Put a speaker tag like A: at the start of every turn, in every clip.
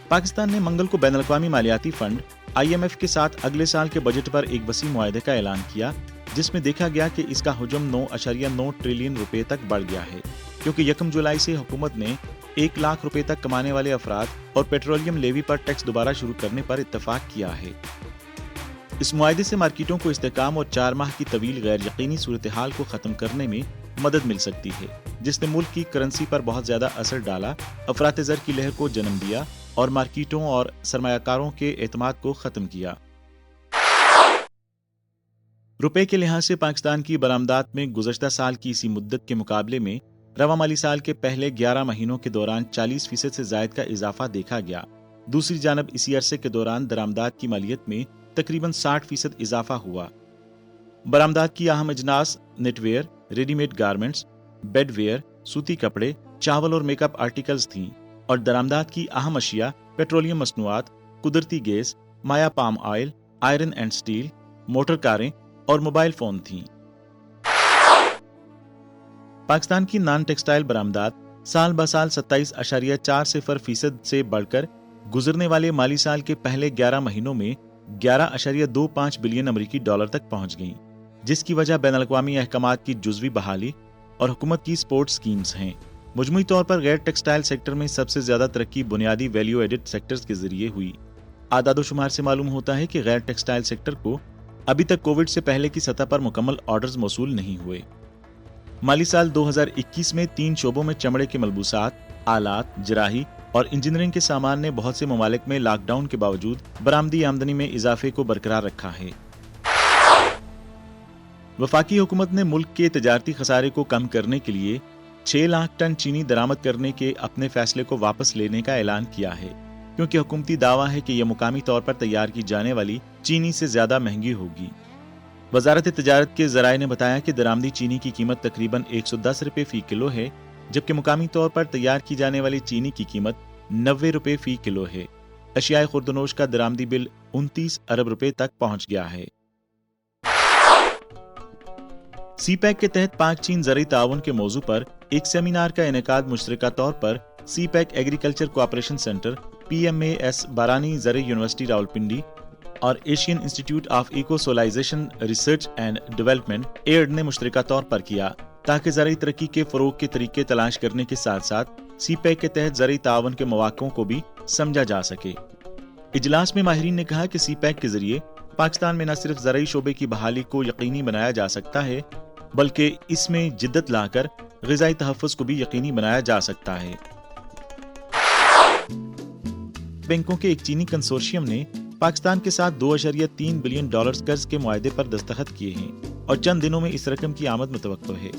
A: पाकिस्तान ने मंगल को बैनुल-अक़वामी मालियाती fund IMF के साथ अगले साल के बजट पर एक वसी मुआहदे का ऐलान किया, जिसमें देखा गया कि इसका हुजम 9.9 ट्रिलियन रुपए तक बढ़ गया है, क्योंकि 1 जुलाई से हुकूमत ने 1 लाख रुपए तक कमाने वाले अफराद और पेट्रोलियम लेवी पर टैक्स दोबारा शुरू करने पर इत्तफाक किया है। इस मुआहदे से मार्केटों को इस्तेहकाम और 4 माह की तवील गैर यकीनी सूरत हाल को खत्म करने में मदद मिल सकती है, जिसने मुल्क की करेंसी पर बहुत ज्यादा असर डाला, अफरात ज़र की लहर को जन्म दिया और मार्केटों और सरमायाकारों के एतमाद को खत्म किया। रुपए के लिहाज से पाकिस्तान की बरामदात में गुज़श्ता साल की इसी मुद्दत के मुकाबले में रवा माली साल के पहले 11 महीनों के दौरान 40% से जायद का इजाफा देखा गया। दूसरी जानब इसी अरसे के दौरान दरामदात की मालियत में तकरीबन 60% इजाफा हुआ। बरामदात की अहम अजनास नेटवेयर, रेडीमेड गारमेंट्स, बेडवेयर, सूती कपड़े, चावल और मेकअप आर्टिकल्स थीं और दरामदात की अहम अशिया पेट्रोलियम मसनूआत, कुदरती gas, Maya palm oil, iron and steel, motor कारें और मोबाइल फोन थीं। पाकिस्तान की नॉन टेक्सटाइल बरामदात साल ब साल 27.40% से बढ़कर गुजरने वाले माली साल के पहले 11 महीनों में 11.25 बिलियन अमरीकी डॉलर तक पहुंच गईं, जिसकी वजह बैनुल-अक़वामी अहकामात की जुज़वी बहाली और हुकूमत की स्पोर्ट्स स्कीम्स हैं। मजमूई तौर पर गैर टेक्सटाइल सेक्टर में सबसे ज्यादा तरक्की बुनियादी वैल्यू एडेड सेक्टर्स के जरिए हुई। आदादोशुमार से मालूम होता है कि गैर टेक्सटाइल सेक्टर को अभी तक कोविड से पहले की सतह पर मुकम्मल ऑर्डर्स मौसूल नहीं हुए। माली साल 2021 में 3 शोबों में चमड़े के मलबूसात, आलात, जराही और इंजीनियरिंग के सामान ने बहुत से ममालिक में लॉकडाउन के बावजूद बरामदी आमदनी में इजाफे को बरकरार रखा है। वफाकी हुकूमत ने मुल्क के तजारती खसारे को कम करने के लिए 6 लाख टन चीनी दरामद करने के अपने फैसले को वापस लेने का ऐलान किया है, क्योंकि हुकूमती दावा है कि यह मुकामी तौर पर तैयार की जाने वाली चीनी से ज्यादा महंगी होगी। वजारत तजारत के जराये ने बताया कि दरामदी चीनी की कीमत तकरीबन 110 रुपए फी किलो है, जबकि मुकामी तौर पर तैयार की जाने वाली चीनी की कीमत 90 रुपए फी किलो है। अशियाए खुर्दनोश का दरामदी बिल 29 अरब रुपए तक पहुंच गया है। CPEC के तहत पाक चीन ज़रई ताउन के मौजू पर एक सेमिनार का इनेकाद मुश्तरका तौर पर CPEC agriculture cooperation centre, PMAS Barani Zarai university Rawalpindi और Asian institute of ecocivilisation research and development एड ने मुश्तरका तौर पर किया, ताकि ज़रई तरक्की के फरोग के तरीके तलाश करने के साथ साथ CPEC के तहत ज़रई ताउन के मौक़ों को भी समझा जा सके। इजलास में माहिरीन ने कहा कि CPEC के जरिए पाकिस्तान में न सिर्फ ज़रई शोबे की बहाली को यकीनी बनाया जा सकता है, बल्कि इसमें जिद्दत लाकर ग़िज़ाई तहफ़्फ़ुज़ को भी यकीनी बनाया जा सकता है। बैंकों के एक चीनी कंसोर्शियम ने पाकिस्तान के साथ 2.3 बिलियन डॉलर्स कर्ज के मुआहदे पर दस्तखत किए हैं और चंद दिनों में इस रकम की आमद मुतवक्को है।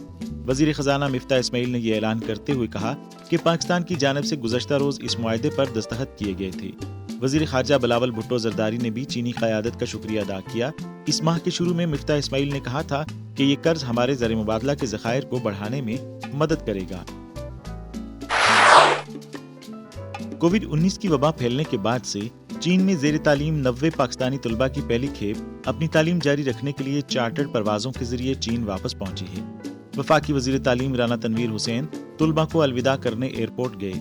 A: वज़ीर ख़ज़ाना मिफ्ता इस्माइल ने यह ऐलान करते हुए कहा कि पाकिस्तान की जानिब से गुज़श्ता रोज़ इस मुआहदे पर दस्तखत किए गए थे। वज़ीर ख़ारजा बिलावल भुट्टो ज़रदारी ने भी चीनी क़यादत का शुक्रिया अदा किया। इस माह के शुरू में मिफ्ता इस्माइल ने कहा था कि ये कर्ज हमारे ज़र मुबादला के ज़खायर को बढ़ाने में मदद करेगा। कोविड-19 की वबा फैलने के बाद से चीन में ज़ेर तालीम 90 पाकिस्तानी तलबा की पहली खेप अपनी तालीम जारी रखने के लिए चार्टर्ड परवाज़ों के जरिए चीन वापस पहुंची है। वफाकी वज़ीर तालीम राना तनवीर हुसैन तलबा को अलविदा करने एयरपोर्ट गए।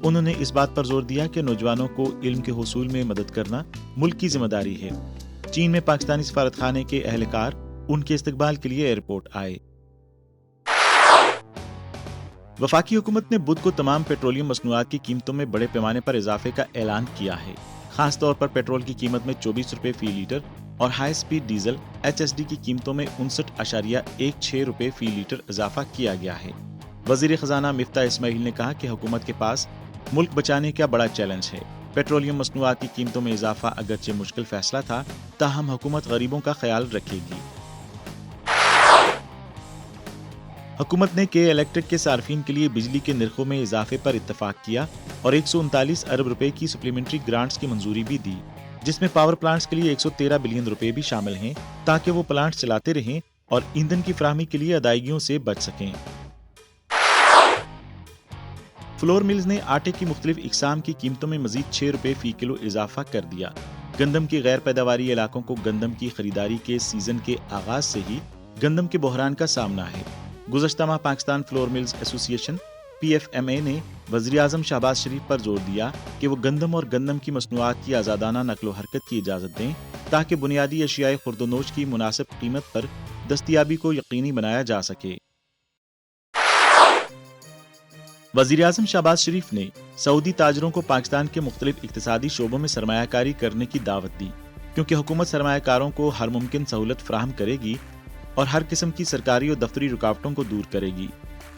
A: उन्होंने इस बात पर जोर दिया कि नौजवानों को इल्म के हुसूल में मदद करना मुल्क की जिम्मेदारी है। चीन में पाकिस्तानी सफारतखाने के अहलकार उनके इस्तकबाल के लिए एयरपोर्ट आए। वफाकी हुकूमत ने बुध को तमाम पेट्रोलियम मसनूआत की कीमतों में बड़े पैमाने पर इजाफे का ऐलान किया है। खास तौर पर पेट्रोल की कीमत में 24 रुपए फी लीटर और हाई स्पीड डीजल HSD की कीमतों में 59.16 रुपए फी लीटर इजाफा किया गया है। वज़ीर ख़ज़ाना मिफ्ता इस्माइल ने कहा कि हुकूमत के पास मुल्क बचाने का बड़ा चैलेंज है। पेट्रोलियम मसनूआत की कीमतों में इजाफा अगरचे मुश्किल फैसला था, ताहम हुकूमत गरीबों का ख्याल रखेगी। हुकूमत ने के इलेक्ट्रिक के सार्फिन के लिए बिजली के निर्खों में इजाफे पर इत्तफाक किया और 139 अरब रुपए की सप्लीमेंट्री ग्रांट्स की मंजूरी भी दी, जिसमें पावर प्लांट्स के लिए 113 बिलियन रुपए भी शामिल हैं, ताकि वो प्लांट्स चलाते रहें और ईंधन की फराहमी के लिए अदायगियों से बच सकें। फ्लोर मिल्स ने आटे की मुख्तलिफ इकसाम की कीमतों में मजीद 6 रुपए फी किलो इजाफा कर दिया। गंदम के गैर पैदावारी इलाकों को गंदम की खरीदारी के सीजन के आगाज से ही गंदम के बहरान का सामना है। गुज़श्ता माह Pakistan flour mills association PFMA نے وزیراعظم شہباز شریف پر زور دیا کہ وہ گندم اور گندم کی مصنوعات کی آزادانہ نقل و حرکت کی اجازت دیں تاکہ بنیادی اشیاء خرد و نوش کی مناسب قیمت پر دستیابی کو یقینی بنایا جا سکے۔ وزیراعظم شہباز شریف نے سعودی تاجروں کو پاکستان کے مختلف اقتصادی شعبوں میں سرمایہ کاری کرنے کی دعوت دی، کیونکہ حکومت سرمایہ کاروں کو ہر ممکن سہولت فراہم کرے گی اور ہر قسم کی سرکاری اور دفتری رکاوٹوں کو دور کرے گی۔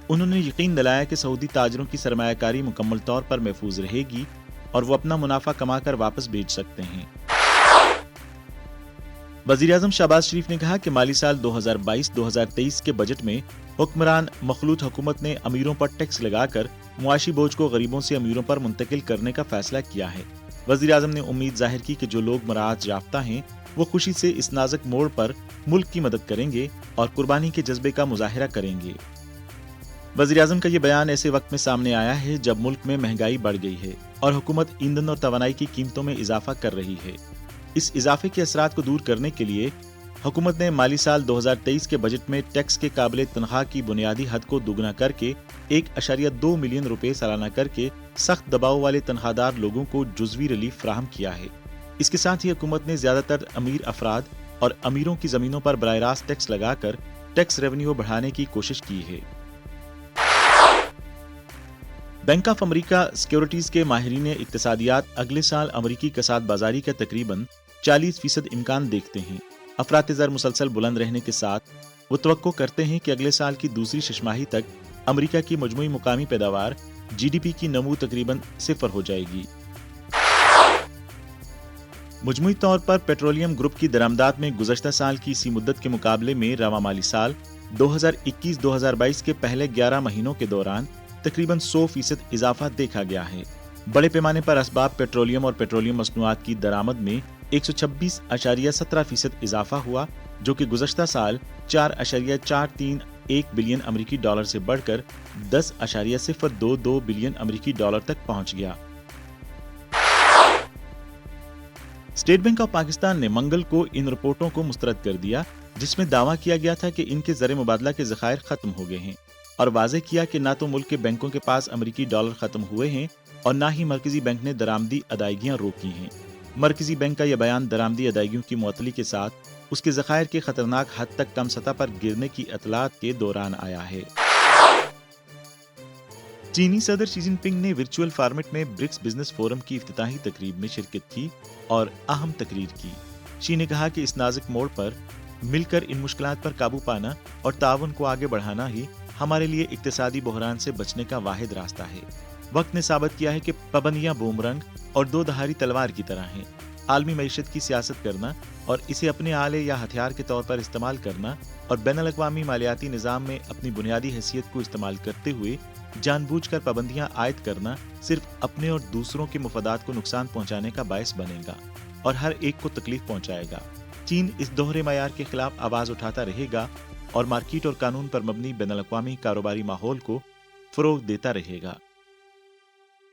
A: انہوں نے یقین دلایا کہ سعودی تاجروں کی سرمایہ کاری مکمل طور پر محفوظ رہے گی اور وہ اپنا منافع کما کر واپس بھیج سکتے ہیں۔ وزیراعظم شہباز شریف نے کہا کہ مالی سال 2022-2023 کے بجٹ میں حکمران مخلوط حکومت نے امیروں پر ٹیکس لگا کر معاشی بوجھ کو غریبوں سے امیروں پر منتقل کرنے کا فیصلہ کیا ہے۔ وزیراعظم نے امید ظاہر کی کہ جو لوگ مراعات یافتہ ہیں وہ خوشی سے اس نازک موڑ پر ملک کی مدد کریں گے اور قربانی کے جذبے کا مظاہرہ کریں گے۔ وزیراعظم کا یہ بیان ایسے وقت میں سامنے آیا ہے جب ملک میں مہنگائی بڑھ گئی ہے اور حکومت ایندھن اور توانائی کی قیمتوں میں اضافہ کر رہی ہے۔ اس اضافے کے اثرات کو دور کرنے کے لیے حکومت نے مالی سال 2023 کے بجٹ میں ٹیکس کے قابل تنخواہ کی بنیادی حد کو دوگنا کر کے 1.2 ملین روپے سالانہ کر کے سخت دباؤ والے تنخواہ دار لوگوں کو جزوی ریلیف فراہم کیا ہے۔ اس کے ساتھ ہی حکومت نے زیادہ تر امیر افراد اور امیروں کی زمینوں پر براہ راست ٹیکس لگا کر ٹیکس ریونیو بڑھانے کی کوشش کی ہے۔ بینک آف امریکہ سیکیورٹیز کے ماہرین اقتصادیات اگلے سال امریکی کساد بازاری کا تقریباً 40% امکان دیکھتے ہیں۔ افراط زر مسلسل بلند رہنے کے ساتھ وہ توقع کرتے ہیں کہ اگلے سال کی دوسری ششماہی تک امریکہ کی مجموعی مقامی پیداوار GDP کی نمو تقریباً 0 ہو جائے گی۔ مجموعی طور پر پیٹرولیم گروپ کی درآمدات میں گزشتہ سال کی اسی مدت کے مقابلے میں رواں مالی سال 2021-2022 کے پہلے 11 مہینوں کے دوران تقریباً 100% اضافہ دیکھا گیا ہے۔ بڑے پیمانے پر اسباب پیٹرولیم اور پیٹرولیم مصنوعات کی درآمد میں 126.17% اضافہ ہوا، جو کہ گزشتہ سال 4.431 بلین امریکی ڈالر سے بڑھ کر 10.022 بلین امریکی ڈالر تک پہنچ گیا۔ اسٹیٹ بینک آف پاکستان نے منگل کو ان رپورٹوں کو مسترد کر دیا جس میں دعویٰ کیا گیا تھا کہ ان کے زر مبادلہ کے ذخائر ختم ہو گئے ہیں، اور واضح کیا کہ نہ تو ملک کے بینکوں کے پاس امریکی ڈالر ختم ہوئے ہیں اور نہ ہی مرکزی بینک نے درآمدی ادائیگیاں روکی ہیں۔ مرکزی بینک کا یہ بیان درآمدی ادائیگیوں کی معطلی کے ساتھ اس کے ذخائر کے خطرناک حد تک کم سطح پر گرنے کی اطلاعات کے دوران آیا ہے۔ چینی صدر شی جن پنگ نے ورچوئل فارمیٹ میں برکس بزنس فورم کی افتتاحی تقریب میں شرکت کی اور اہم تقریر کی۔ شی نے کہا کہ اس نازک موڑ پر مل کر ان مشکلات پر قابو پانا اور تعاون کو آگے بڑھانا ہی ہمارے لیے اقتصادی بحران سے بچنے کا واحد راستہ ہے۔ وقت نے ثابت کیا ہے کہ پابندیاں بومرنگ اور دو دھاری تلوار کی طرح ہیں۔ عالمی معیشت کی سیاست کرنا اور اسے اپنے آلے یا ہتھیار کے طور پر استعمال کرنا اور بین الاقوامی مالیاتی نظام میں اپنی بنیادی حیثیت کو استعمال کرتے ہوئے جان بوجھ کر پابندیاں عائد کرنا صرف اپنے اور دوسروں کے مفادات کو نقصان پہنچانے کا باعث بنے گا اور ہر ایک کو تکلیف پہنچائے گا۔ چین اس دوہرے معیار کے خلاف آواز اٹھاتا رہے گا اور مارکیٹ اور قانون پر مبنی بین الاقوامی کاروباری ماحول کو فروغ دیتا رہے گا۔